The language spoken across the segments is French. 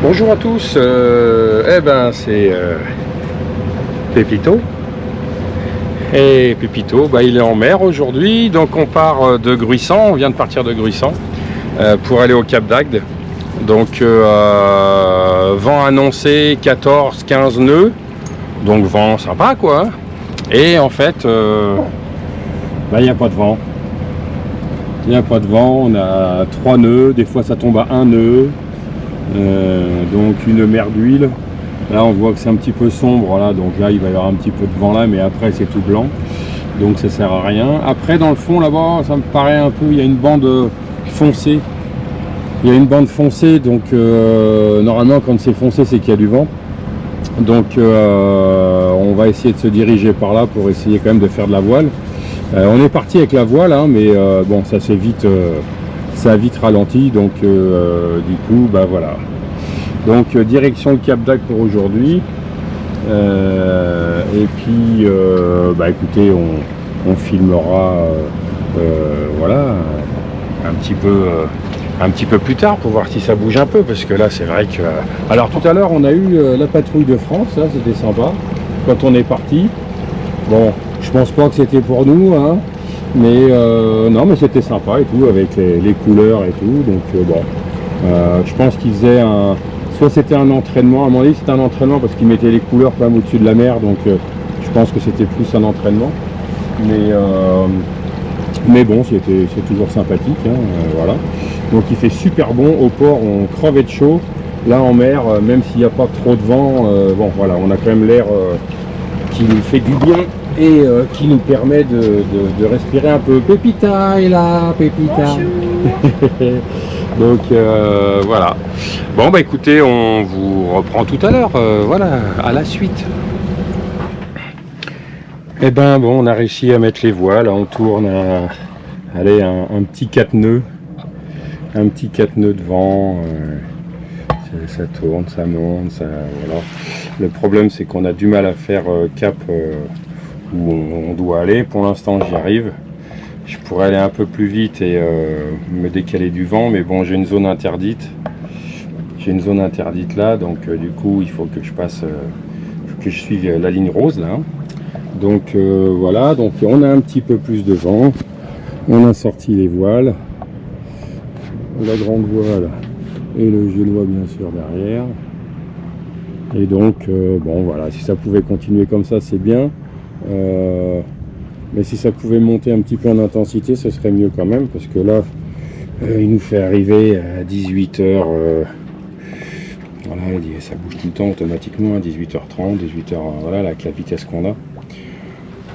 Bonjour à tous, c'est Pépito. Et Pépito, il est en mer aujourd'hui, donc on part de Gruissant, on vient de partir de Gruissant pour aller au Cap d'Agde. Donc vent annoncé 14-15 nœuds, donc vent sympa quoi. Et en fait, il n'y a pas de vent. Il n'y a pas de vent, on a 3 nœuds, des fois ça tombe à 1 nœud. Donc une mer d'huile. Là on voit que c'est un petit peu sombre là, donc là il va y avoir un petit peu de vent là, mais après c'est tout blanc, donc ça sert à rien. Après dans le fond là-bas ça me paraît un peu, il y a une bande foncée. Il y a une bande foncée, donc normalement quand c'est foncé c'est qu'il y a du vent. Donc on va essayer de se diriger par là pour essayer quand même de faire de la voile. On est parti avec la voile, hein, mais bon ça s'est vite ça a vite ralenti, donc du coup voilà. Donc direction le Cap d'Agde pour aujourd'hui. Et puis écoutez, on filmera voilà un petit peu plus tard pour voir si ça bouge un peu, parce que là c'est vrai que alors tout à l'heure on a eu la patrouille de France, là c'était sympa quand on est parti. Bon, je pense pas que c'était pour nous, hein, mais non, mais c'était sympa et tout, avec les couleurs et tout, donc bon, je pense qu'ils faisaient soit c'était un entraînement, à mon avis c'était un entraînement parce qu'ils mettaient les couleurs quand même au-dessus de la mer, donc je pense que c'était plus un entraînement, mais bon, c'est toujours sympathique, hein, voilà. Donc il fait super bon, au port on crevait de chaud, là en mer, même s'il n'y a pas trop de vent, bon voilà, on a quand même l'air qui nous fait du bien et qui nous permet de respirer un peu. Pépita est là, Pépita. Donc voilà. Bon écoutez, on vous reprend tout à l'heure, voilà, à la suite. Et bon, on a réussi à mettre les voiles, on tourne allez, un petit 4 nœuds. Un petit 4 nœuds de vent. Ça tourne, ça monte, ça voilà. Le problème c'est qu'on a du mal à faire cap où on doit aller. Pour l'instant j'y arrive. Je pourrais aller un peu plus vite et me décaler du vent, mais bon, j'ai une zone interdite. J'ai une zone interdite là, donc du coup il faut que je passe, que je suive la ligne rose là. Donc voilà, donc on a un petit peu plus de vent. On a sorti les voiles, la grande voile et le génois bien sûr derrière. Et donc bon voilà, si ça pouvait continuer comme ça c'est bien, mais si ça pouvait monter un petit peu en intensité ce serait mieux quand même, parce que là il nous fait arriver à 18h, voilà, ça bouge tout le temps automatiquement à 18h30, 18h, voilà, avec la vitesse qu'on a,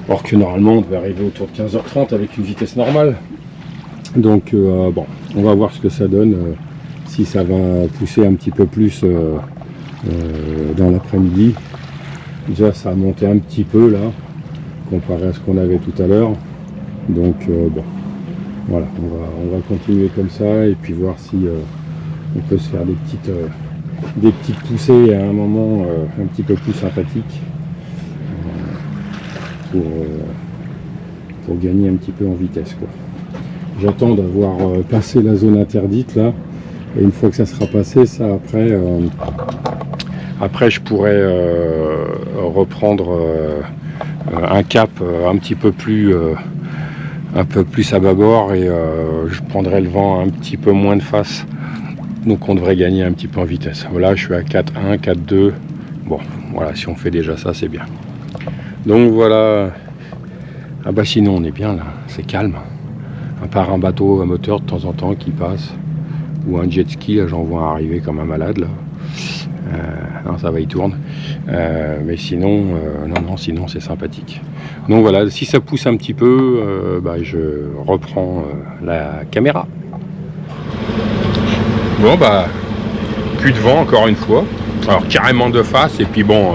or que normalement on devait arriver autour de 15h30 avec une vitesse normale. Donc bon, on va voir ce que ça donne, si ça va pousser un petit peu plus dans l'après-midi. Déjà ça a monté un petit peu là comparé à ce qu'on avait tout à l'heure, donc bon voilà, on va continuer comme ça et puis voir si on peut se faire des petites poussées à un moment un petit peu plus sympathiques pour gagner un petit peu en vitesse quoi. J'attends d'avoir passé la zone interdite là, et une fois que ça sera passé, ça après je pourrais reprendre un cap un peu plus à bâbord, et je prendrai le vent un petit peu moins de face, donc on devrait gagner un petit peu en vitesse. Voilà, je suis à 4.1, 4.2, bon voilà, si on fait déjà ça c'est bien. Donc voilà, sinon on est bien là, c'est calme, à part un bateau à moteur de temps en temps qui passe, ou un jet ski, là j'en vois arriver comme un malade là. Non, ça va, il tourne, mais sinon sinon c'est sympathique. Donc voilà, si ça pousse un petit peu, je reprends la caméra. Bon plus de vent encore une fois, alors carrément de face, et puis bon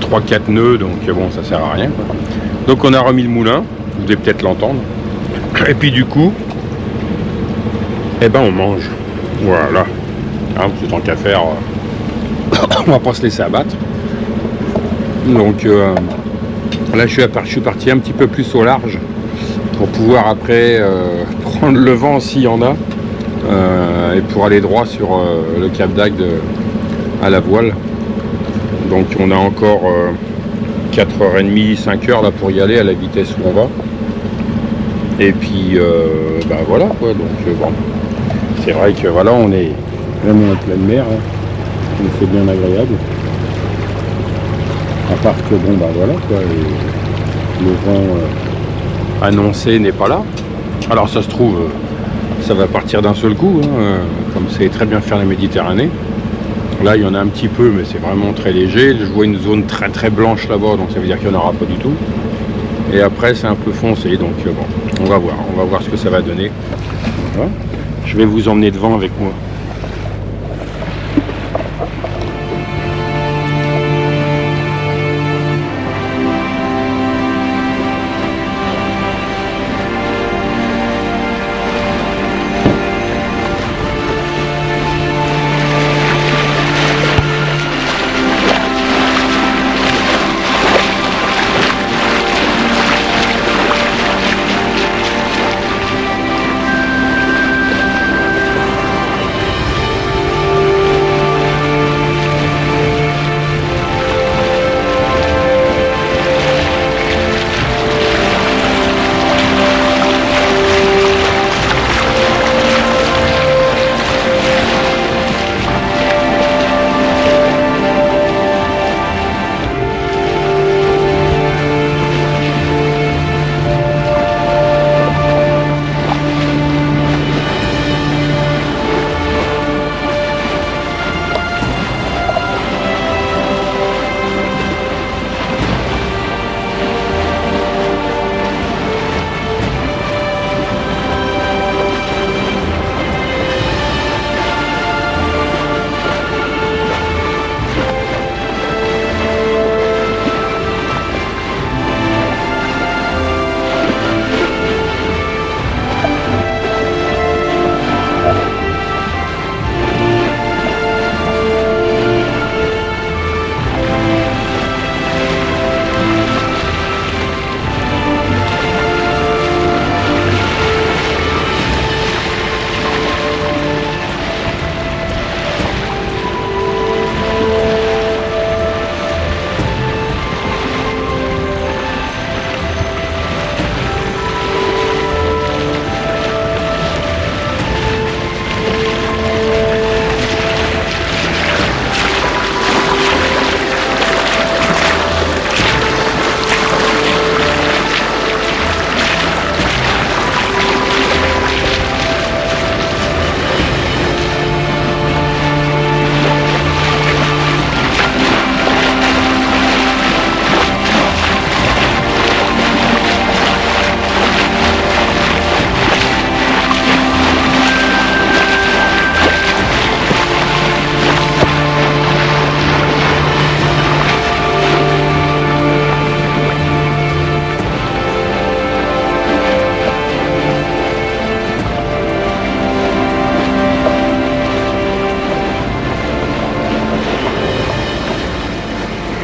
3-4 nœuds, donc bon ça sert à rien quoi. Donc on a remis le moulin, vous devez peut-être l'entendre, et puis du coup on mange, voilà, hein, c'est tant qu'à faire, on va pas se laisser abattre. Donc là je suis parti un petit peu plus au large pour pouvoir après prendre le vent s'il y en a, et pour aller droit sur le Cap d'Agde à la voile. Donc on a encore 4h30, 5h là pour y aller à la vitesse où on va. Et puis bah voilà quoi, donc bon, c'est vrai que voilà, on est vraiment en pleine mer, hein. Donc c'est bien agréable. À part que bon bah voilà quoi, le vent annoncé n'est pas là. Alors ça se trouve, ça va partir d'un seul coup, hein, comme c'est très bien faire la Méditerranée. Là il y en a un petit peu, mais c'est vraiment très léger. Je vois une zone très très blanche là-bas, donc ça veut dire qu'il n'y en aura pas du tout. Et après c'est un peu foncé, donc bon, on va voir ce que ça va donner. Voilà. Je vais vous emmener devant avec moi.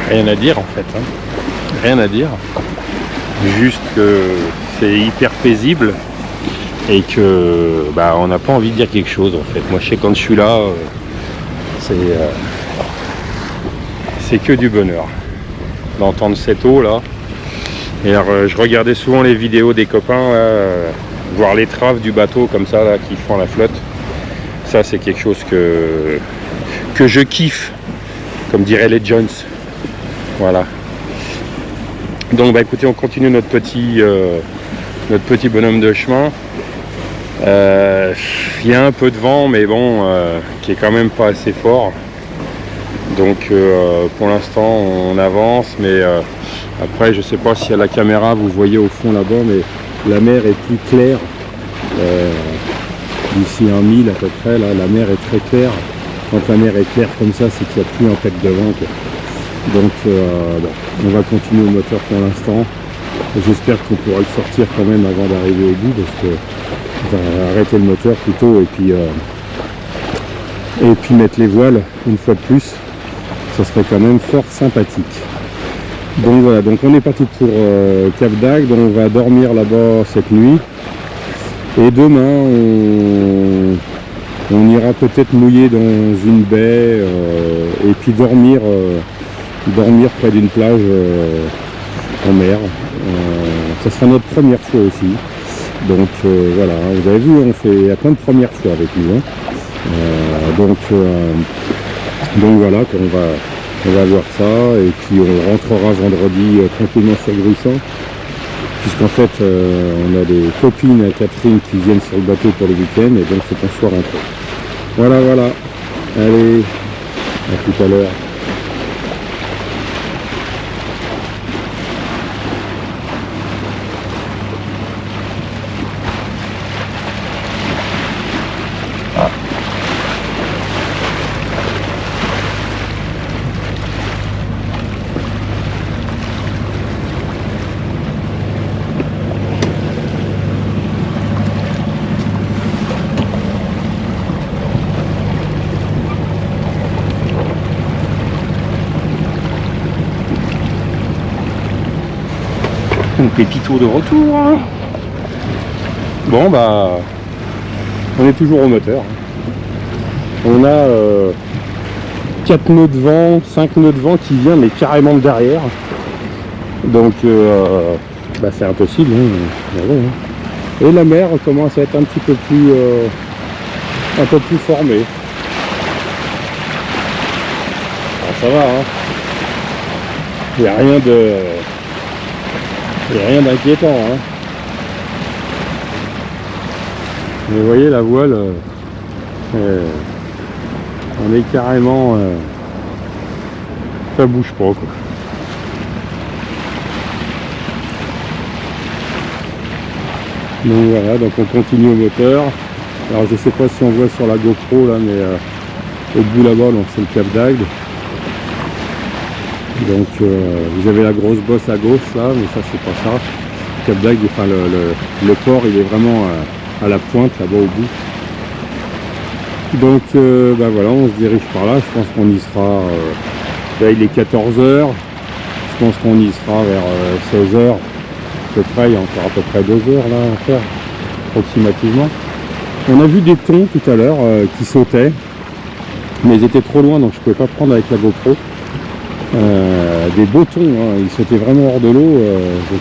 Rien à dire en fait, hein. Rien à dire. Juste que c'est hyper paisible et que bah, on n'a pas envie de dire quelque chose en fait. Moi je sais quand je suis là, c'est que du bonheur d'entendre cette eau là. Et alors, je regardais souvent les vidéos des copains là, voir l'étrave du bateau comme ça là, qui font la flotte. Ça c'est quelque chose que je kiffe, comme diraient les Jones. Voilà. Donc bah écoutez, on continue notre petit bonhomme de chemin. Il y a un peu de vent, mais bon, qui est quand même pas assez fort. Donc pour l'instant on avance, mais après je sais pas si à la caméra vous voyez au fond là-bas, mais la mer est plus claire. D'ici 1 mille à peu près, là, la mer est très claire. Quand la mer est claire comme ça, c'est qu'il n'y a plus en fait de vent, quoi. Donc bon, on va continuer au moteur pour l'instant. J'espère qu'on pourra le sortir quand même avant d'arriver au bout, parce que on va arrêter le moteur plutôt et puis mettre les voiles une fois de plus. Ça serait quand même fort sympathique. Donc voilà, donc on est parti pour Cap d'Agde. On va dormir là-bas cette nuit. Et demain On ira peut-être mouiller dans une baie et puis dormir près d'une plage en mer. Ça sera notre première fois aussi. Donc voilà, vous avez vu, on fait plein de premières fois avec nous. Hein. Donc voilà, on va voir ça et puis on rentrera vendredi tranquillement sur Gruissant. Puisqu'en fait on a des copines à Catherine qui viennent sur le bateau pour le week-end et donc c'est qu'on soit rentré. Voilà, allez, à tout à l'heure. Pépito de retour. Hein. Bon bah on est toujours au moteur. On a 4 nœuds de vent, 5 nœuds de vent qui vient mais carrément de derrière. Donc bah, c'est impossible. Hein. Et la mer commence à être un peu plus formée. Alors, ça va, hein. Il n'y a rien d'inquiétant, hein. Mais vous voyez la voile, on est carrément, ça bouge pas quoi. Donc voilà, donc on continue au moteur. Alors je sais pas si on voit sur la GoPro là, mais au bout là-bas, c'est le Cap d'Agde. Donc vous avez la grosse bosse à gauche là, mais ça c'est pas ça. Cap d'Agde, enfin le port il est vraiment à la pointe là-bas au bout. Donc bah voilà, on se dirige par là, je pense qu'on y sera, là il est 14h, je pense qu'on y sera vers 16h à peu près, il y a encore à peu près 2 heures là à faire, approximativement. On a vu des thons tout à l'heure qui sautaient, mais ils étaient trop loin donc je ne pouvais pas prendre avec la GoPro. Des beaux thons, hein, ils sautaient vraiment hors de l'eau,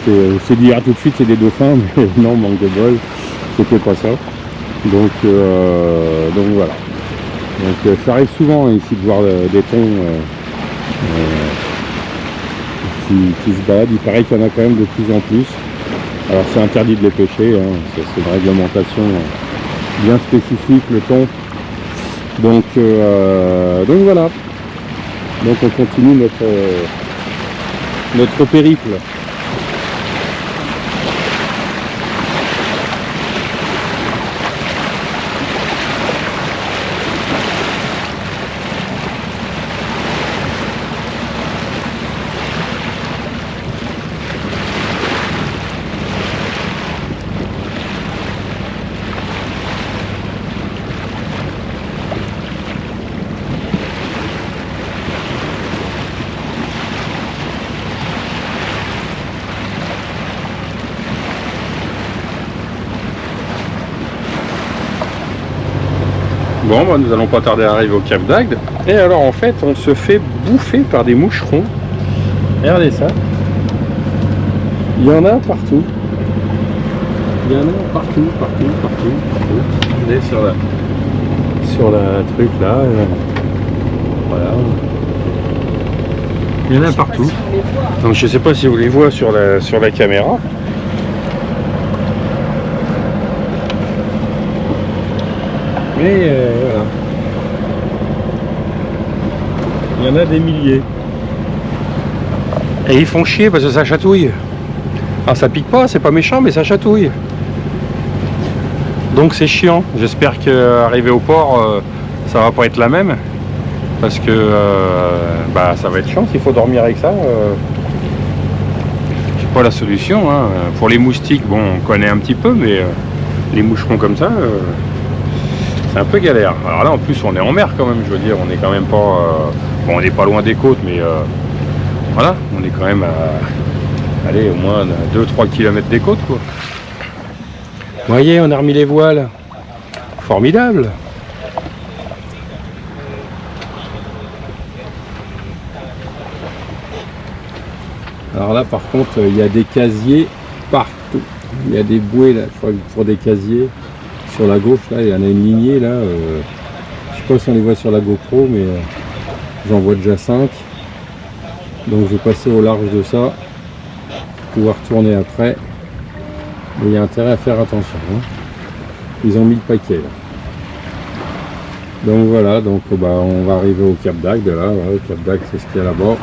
on s'est dit tout de suite c'est des dauphins, mais non, manque de bol, c'était pas ça. Donc voilà. Donc ça arrive souvent hein, ici de voir des thons qui se baladent. Il paraît qu'il y en a quand même de plus en plus. Alors c'est interdit de les pêcher, hein. C'est une réglementation bien spécifique le thon. Donc voilà. Donc on continue notre périple. Bon, bah, nous allons pas tarder à arriver au Cap d'Agde. Et alors en fait, on se fait bouffer par des moucherons. Regardez ça. Il y en a partout. Il y en a partout. Regardez sur la truc là. Voilà. Il y en a partout. Donc je sais pas si vous les voyez sur la caméra. Mais voilà. Il y en a des milliers. Et ils font chier parce que ça chatouille. Alors ça pique pas, c'est pas méchant, mais ça chatouille. Donc c'est chiant. J'espère qu'arriver au port, ça va pas être la même. Parce que bah, ça va être chiant s'il faut dormir avec ça. C'est pas la solution. Hein. Pour les moustiques, bon, on connaît un petit peu, mais les moucherons comme ça... c'est un peu galère. Alors là en plus on est en mer quand même, je veux dire, on est quand même pas... bon on n'est pas loin des côtes, mais voilà, on est quand même à... allez, au moins 2-3 km des côtes quoi. Vous voyez, on a remis les voiles. Formidable. Alors là par contre il y a des casiers partout. Il y a des bouées là, je crois, pour des casiers. Sur la gauche là, il y en a une lignée là. Je sais pas si on les voit sur la GoPro, mais j'en vois déjà 5. Donc je vais passer au large de ça. Pouvoir tourner après. Mais il y a intérêt à faire attention. Hein. Ils ont mis le paquet là. Donc voilà, donc bah, on va arriver au Cap d'Agde là. Voilà, le Cap d'Agde c'est ce qu'il y a là-bas.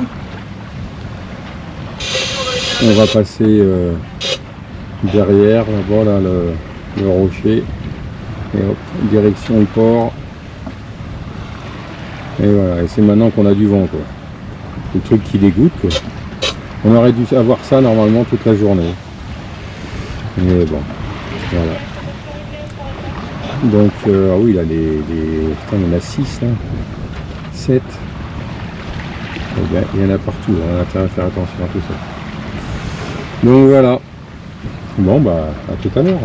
On va passer derrière là-bas là, le rocher. Et hop, direction le port. Et voilà, et c'est maintenant qu'on a du vent quoi. Le truc qui dégoûte quoi. On aurait dû avoir ça normalement toute la journée. Mais bon, voilà. Donc, ah oui, là, putain, il y en a 6, là. 7. Eh bien, il y en a partout, là. On a intérêt à faire attention à tout ça. Donc voilà. Bon, bah, à tout à l'heure.